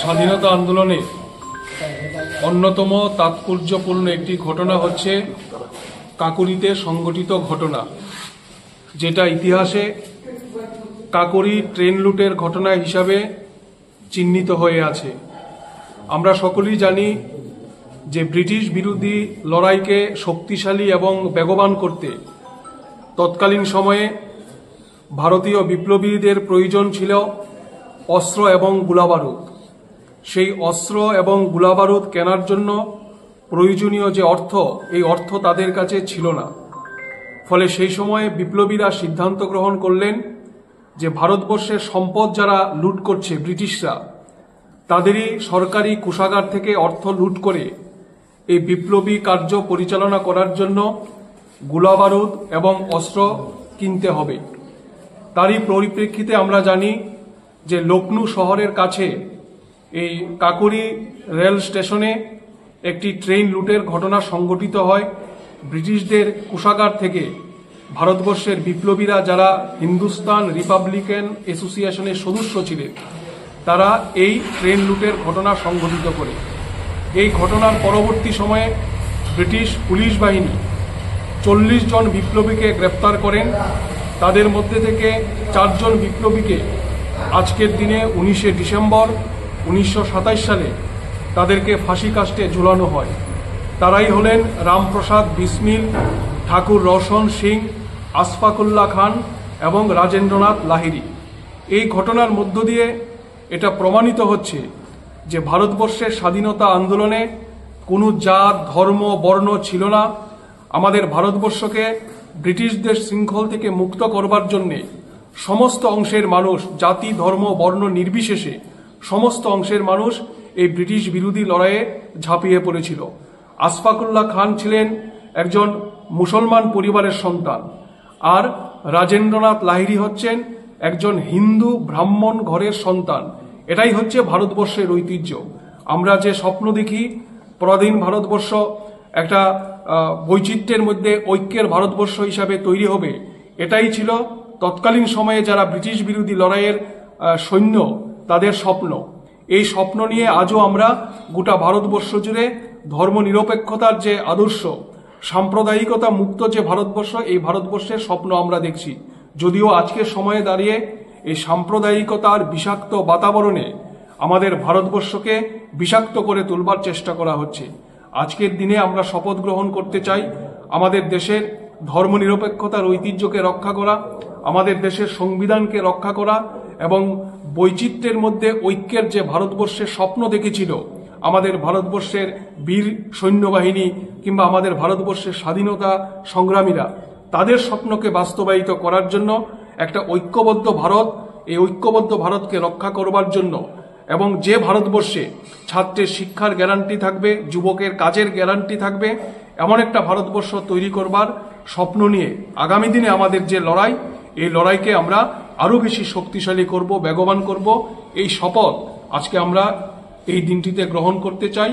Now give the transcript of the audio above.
স্বাধীনতা আন্দোলনে অন্যতম তাৎপর্যপূর্ণ একটি ঘটনা হচ্ছে কাকরিতে সংঘটিত ঘটনা, যেটা ইতিহাসে কাকরি ট্রেন লুটের ঘটনা হিসাবে চিহ্নিত হয়ে আছে। আমরা সকলেই জানি যে ব্রিটিশ বিরোধী লড়াইকে শক্তিশালী এবং বেগবান করতে তৎকালীন সময়ে ভারতীয় বিপ্লবীদের প্রয়োজন ছিল অস্ত্র এবং গোলাবারুদ। সেই অস্ত্র এবং গোলাবারুদ কেনার জন্য প্রয়োজনীয় যে অর্থ, এই অর্থ তাদের কাছে ছিল না। ফলে সেই সময়ে বিপ্লবীরা সিদ্ধান্ত গ্রহণ করলেন যে ভারতবর্ষের সম্পদ যারা লুট করছে ব্রিটিশরা, তাদেরই সরকারি কোষাগার থেকে অর্থ লুট করে এই বিপ্লবী কার্য পরিচালনা করার জন্য গোলাবারুদ এবং অস্ত্র কিনতে হবে। তারই পরিপ্রেক্ষিতে আমরা জানি যে লখনউ শহরের কাছে এই কাকরি রেল স্টেশনে একটি ট্রেন লুটের ঘটনা সংঘটিত হয়। ব্রিটিশদের কোষাগার থেকে ভারতবর্ষের বিপ্লবীরা যারা হিন্দুস্তান রিপাবলিকান অ্যাসোসিয়েশনের সদস্য ছিলেন, তারা এই ট্রেন লুটের ঘটনা সংঘটিত করে। এই ঘটনার পরবর্তী সময়ে ব্রিটিশ পুলিশ বাহিনী 40 জন বিপ্লবীকে গ্রেপ্তার করেন। তাদের মধ্যে থেকে 4 জন বিপ্লবীকে আজকের দিনে 19শে ডিসেম্বর 1927 সালে তাদেরকে ফাঁসি কাস্টে ঝুলানো হয়। তারাই হলেন রামপ্রসাদ বিসমিল, ঠাকুর রওশন সিং, আশফাকুল্লাহ খান এবং রাজেন্দ্রনাথ লাহিড়ী। এই ঘটনার মধ্য দিয়ে এটা প্রমাণিত হচ্ছে যে ভারতবর্ষের স্বাধীনতা আন্দোলনে কোনো জাত, ধর্ম, বর্ণ ছিল না। আমাদের ভারতবর্ষকে ব্রিটিশদের শৃঙ্খল থেকে মুক্ত করবার জন্যে সমস্ত অংশের মানুষ, জাতি, ধর্ম, বর্ণ নির্বিশেষে সমস্ত অংশের মানুষ এই ব্রিটিশ বিরোধী লড়াইয়ে ঝাঁপিয়ে পড়েছিল। আশফাকুল্লাহ খান ছিলেন একজন মুসলমান পরিবারের সন্তান, আর রাজেন্দ্রনাথ লাহিড়ী হচ্ছেন একজন হিন্দু ব্রাহ্মণ ঘরের সন্তান। এটাই হচ্ছে ভারতবর্ষের ঐতিহ্য। আমরা যে স্বপ্ন দেখি পরাধীন ভারতবর্ষ একটা বৈচিত্র্যের মধ্যে ঐক্যের ভারতবর্ষ হিসাবে তৈরি হবে, এটাই ছিল তৎকালীন সময়ে যারা ব্রিটিশ বিরোধী লড়াইয়ের সৈন্য, তাদের স্বপ্ন। এই স্বপ্ন নিয়ে আজও আমরা গোটা ভারতবর্ষ জুড়ে ধর্মনিরপেক্ষতার যে আদর্শ, সাম্প্রদায়িকতা মুক্ত যে ভারতবর্ষ, এই ভারতবর্ষের স্বপ্ন আমরা দেখছি। যদিও আজকের সময়ে দাঁড়িয়ে এই সাম্প্রদায়িকতার বিষাক্ত বাতাবরণে আমাদের ভারতবর্ষকে বিষাক্ত করে তুলবার চেষ্টা করা হচ্ছে। আজকের দিনে আমরা শপথ গ্রহণ করতে চাই আমাদের দেশের ধর্মনিরপেক্ষতার ঐতিহ্যকে রক্ষা করা, আমাদের দেশের সংবিধানকে রক্ষা করা এবং বৈচিত্র্যের মধ্যে ঐক্যের যে ভারতবর্ষের স্বপ্ন দেখেছিল আমাদের ভারতবর্ষের বীর সৈন্যবাহিনী কিংবা আমাদের ভারতবর্ষের স্বাধীনতা সংগ্রামীরা, তাদের স্বপ্নকে বাস্তবায়িত করার জন্য একটা ঐক্যবদ্ধ ভারত, এই ঐক্যবদ্ধ ভারতকে রক্ষা করবার জন্য এবং যে ভারতবর্ষে ছাত্রের শিক্ষার গ্যারান্টি থাকবে, যুবকের কাজের গ্যারান্টি থাকবে, এমন একটা ভারতবর্ষ তৈরি করবার স্বপ্ন নিয়ে আগামী দিনে আমাদের যে লড়াই, এই লড়াইকে আমরা আরো বেশি শক্তিশালী করব, বেগবান করব। এই শপথ আজকে আমরা এই দিনটিতে গ্রহণ করতে চাই।